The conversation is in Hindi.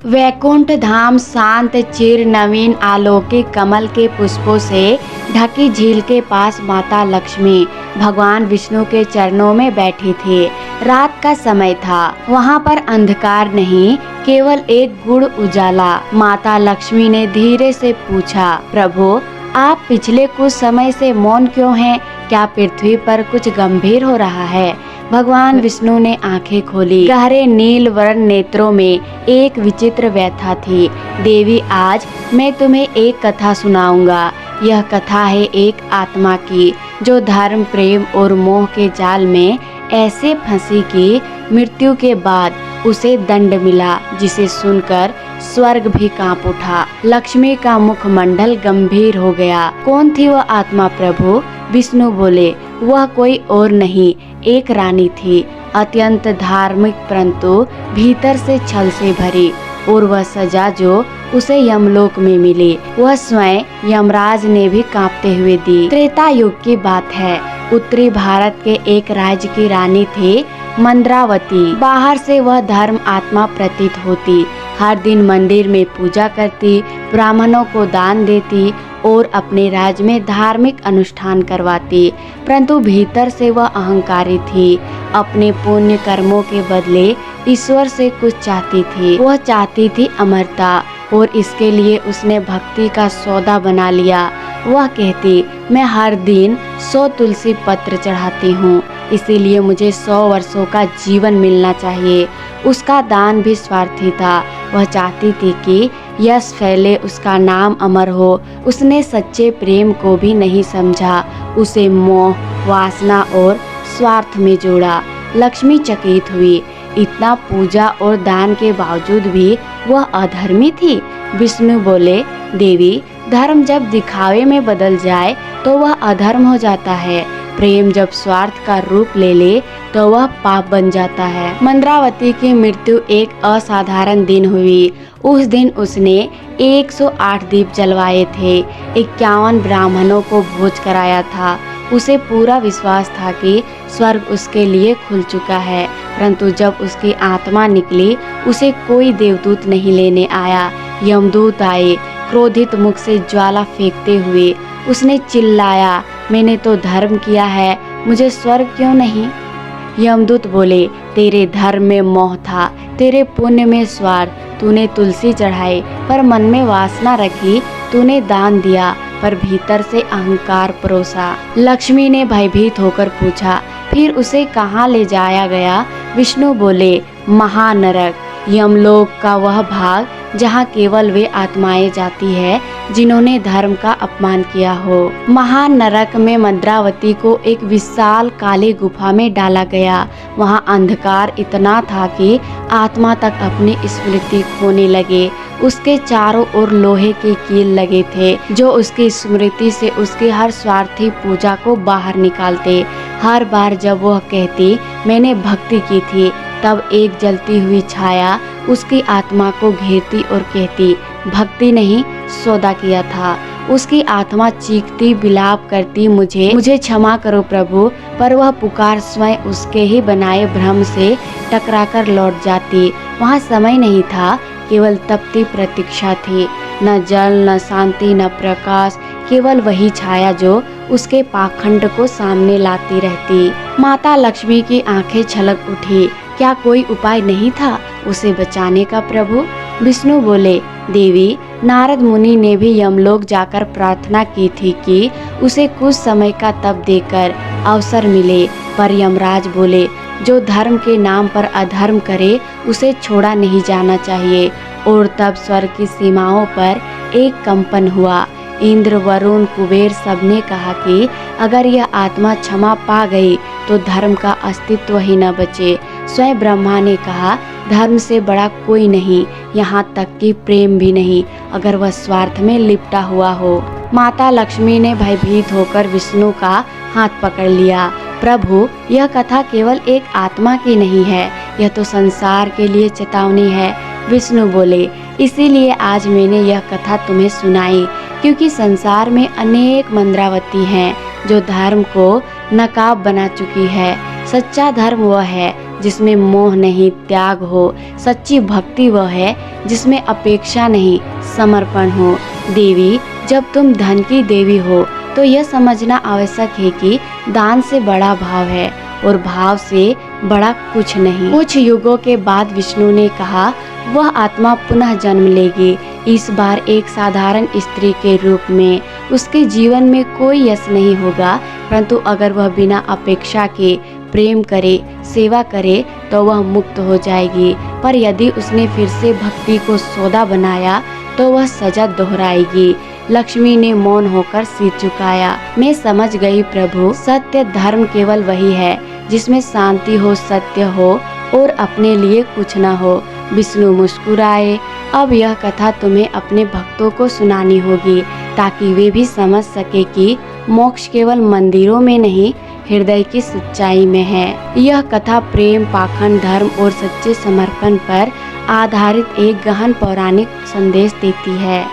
वैकुंठ धाम शांत चिर नवीन आलौकिक कमल के पुष्पों से ढकी झील के पास माता लक्ष्मी भगवान विष्णु के चरणों में बैठी थी। रात का समय था। वहाँ पर अंधकार नहीं, केवल एक गुड़ उजाला। माता लक्ष्मी ने धीरे से पूछा, प्रभु आप पिछले कुछ समय से मौन क्यों हैं? क्या पृथ्वी पर कुछ गंभीर हो रहा है? भगवान विष्णु ने आंखें खोली। गहरे नील वर्ण नेत्रों में एक विचित्र व्यथा थी। देवी, आज मैं तुम्हें एक कथा सुनाऊंगा। यह कथा है एक आत्मा की जो धर्म, प्रेम और मोह के जाल में ऐसे फंसी कि मृत्यु के बाद उसे दंड मिला, जिसे सुनकर स्वर्ग भी कांप उठा। लक्ष्मी का मुखमंडल गंभीर हो गया। कौन थी वह आत्मा प्रभु? विष्णु बोले, वह कोई और नहीं, एक रानी थी, अत्यंत धार्मिक परंतु भीतर से छल से भरी। और वह सजा जो उसे यमलोक में मिली, वह स्वयं यमराज ने भी कांपते हुए दी। त्रेता युग की बात है। उत्तरी भारत के एक राज्य की रानी थी मंद्रावती। बाहर से वह धर्म आत्मा प्रतीत होती। हर दिन मंदिर में पूजा करती, ब्राह्मणों को दान देती और अपने राज्य में धार्मिक अनुष्ठान करवाती, परंतु भीतर से वह अहंकारी थी। अपने पुण्य कर्मों के बदले ईश्वर से कुछ चाहती थी। वह चाहती थी अमरता, और इसके लिए उसने भक्ति का सौदा बना लिया। वह कहती, मैं हर दिन 100 तुलसी पत्र चढ़ाती हूँ, इसीलिए मुझे 100 वर्षों का जीवन मिलना चाहिए। उसका दान भी स्वार्थी था। वह चाहती थी कि यश फैले, उसका नाम अमर हो। उसने सच्चे प्रेम को भी नहीं समझा, उसे मोह, वासना और स्वार्थ में जोड़ा। लक्ष्मी चकित हुई। इतना पूजा और दान के बावजूद भी वह अधर्मी थी। विष्णु बोले, देवी, धर्म जब दिखावे में बदल जाए तो वह अधर्म हो जाता है। प्रेम जब स्वार्थ का रूप ले ले तो वह पाप बन जाता है। मंद्रावती की मृत्यु एक असाधारण दिन हुई। उस दिन उसने 108 दीप जलवाए थे, 51 ब्राह्मणों को भोज कराया था। उसे पूरा विश्वास था कि स्वर्ग उसके लिए खुल चुका है, परंतु जब उसकी आत्मा निकली, उसे कोई देवदूत नहीं लेने आया। यमदूत आए, क्रोधित मुख से ज्वाला फेंकते हुए। उसने चिल्लाया, मैंने तो धर्म किया है, मुझे स्वर्ग क्यों नहीं? यमदूत बोले, तेरे धर्म में मोह था, तेरे पुण्य में स्वार्थ। तूने तुलसी चढ़ाई पर मन में वासना रखी, तूने दान दिया पर भीतर से अहंकार परोसा। लक्ष्मी ने भयभीत होकर पूछा, फिर उसे कहाँ ले जाया गया? विष्णु बोले, महानरक, यमलोक का वह भाग जहाँ केवल वे आत्माएं जाती है जिन्होंने धर्म का अपमान किया हो। महान नरक में मंद्रावती को एक विशाल काली गुफा में डाला गया। वहाँ अंधकार इतना था कि आत्मा तक अपनी स्मृति खोने लगे। उसके चारों ओर लोहे के कील लगे थे जो उसकी स्मृति से उसकी हर स्वार्थी पूजा को बाहर निकालते। हर बार जब वह कहती, मैंने भक्ति की थी, तब एक जलती हुई छाया उसकी आत्मा को घेरती और कहती, भक्ति नहीं, सौदा किया था। उसकी आत्मा चीखती, विलाप करती, मुझे क्षमा करो प्रभु, पर वह पुकार स्वयं उसके ही बनाए भ्रम से टकराकर लौट जाती। वहाँ समय नहीं था, केवल तपती प्रतीक्षा थी। न जल, न शांति, न प्रकाश, केवल वही छाया जो उसके पाखंड को सामने लाती रहती। माता लक्ष्मी की आंखें छलक उठी। क्या कोई उपाय नहीं था उसे बचाने का प्रभु? विष्णु बोले, देवी, नारद मुनि ने भी यमलोक जाकर प्रार्थना की थी कि उसे कुछ समय का तप देकर अवसर मिले, पर यमराज बोले, जो धर्म के नाम पर अधर्म करे उसे छोड़ा नहीं जाना चाहिए। और तब स्वर्ग की सीमाओं पर एक कंपन हुआ। इंद्र, वरुण, कुबेर सबने कहा कि अगर यह आत्मा क्षमा पा गई तो धर्म का अस्तित्व ही न बचे। स्वयं ब्रह्मा ने कहा, धर्म से बड़ा कोई नहीं, यहाँ तक कि प्रेम भी नहीं, अगर वह स्वार्थ में लिपटा हुआ हो। माता लक्ष्मी ने भयभीत होकर विष्णु का हाथ पकड़ लिया। प्रभु, यह कथा केवल एक आत्मा की नहीं है, यह तो संसार के लिए चेतावनी है। विष्णु बोले, इसीलिए आज मैंने यह कथा तुम्हें सुनाई, क्योंकि संसार में अनेक मंद्रावती हैं जो धर्म को नकाब बना चुकी है। सच्चा धर्म वह है जिसमें मोह नहीं, त्याग हो। सच्ची भक्ति वह है जिसमें अपेक्षा नहीं समर्पण हो। देवी, जब तुम धन की देवी हो तो यह समझना आवश्यक है कि दान से बड़ा भाव है और भाव से बड़ा कुछ नहीं। कुछ युगों के बाद विष्णु ने कहा, वह आत्मा पुनः जन्म लेगी, इस बार एक साधारण स्त्री के रूप में। उसके जीवन में कोई यश नहीं होगा, परंतु अगर वह बिना अपेक्षा के प्रेम करे, सेवा करे तो वह मुक्त हो जाएगी। पर यदि उसने फिर से भक्ति को सौदा बनाया तो वह सजा दोहराएगी। लक्ष्मी ने मौन होकर सिर झुकाया। मैं समझ गई प्रभु, सत्य धर्म केवल वही है जिसमें शांति हो, सत्य हो और अपने लिए कुछ न हो। विष्णु मुस्कुराए। अब यह कथा तुम्हें अपने भक्तों को सुनानी होगी ताकि वे भी समझ सके कि मोक्ष केवल मंदिरों में नहीं, हृदय की सच्चाई में है। यह कथा प्रेम, पाखंड, धर्म और सच्चे समर्पण पर आधारित एक गहन पौराणिक संदेश देती है।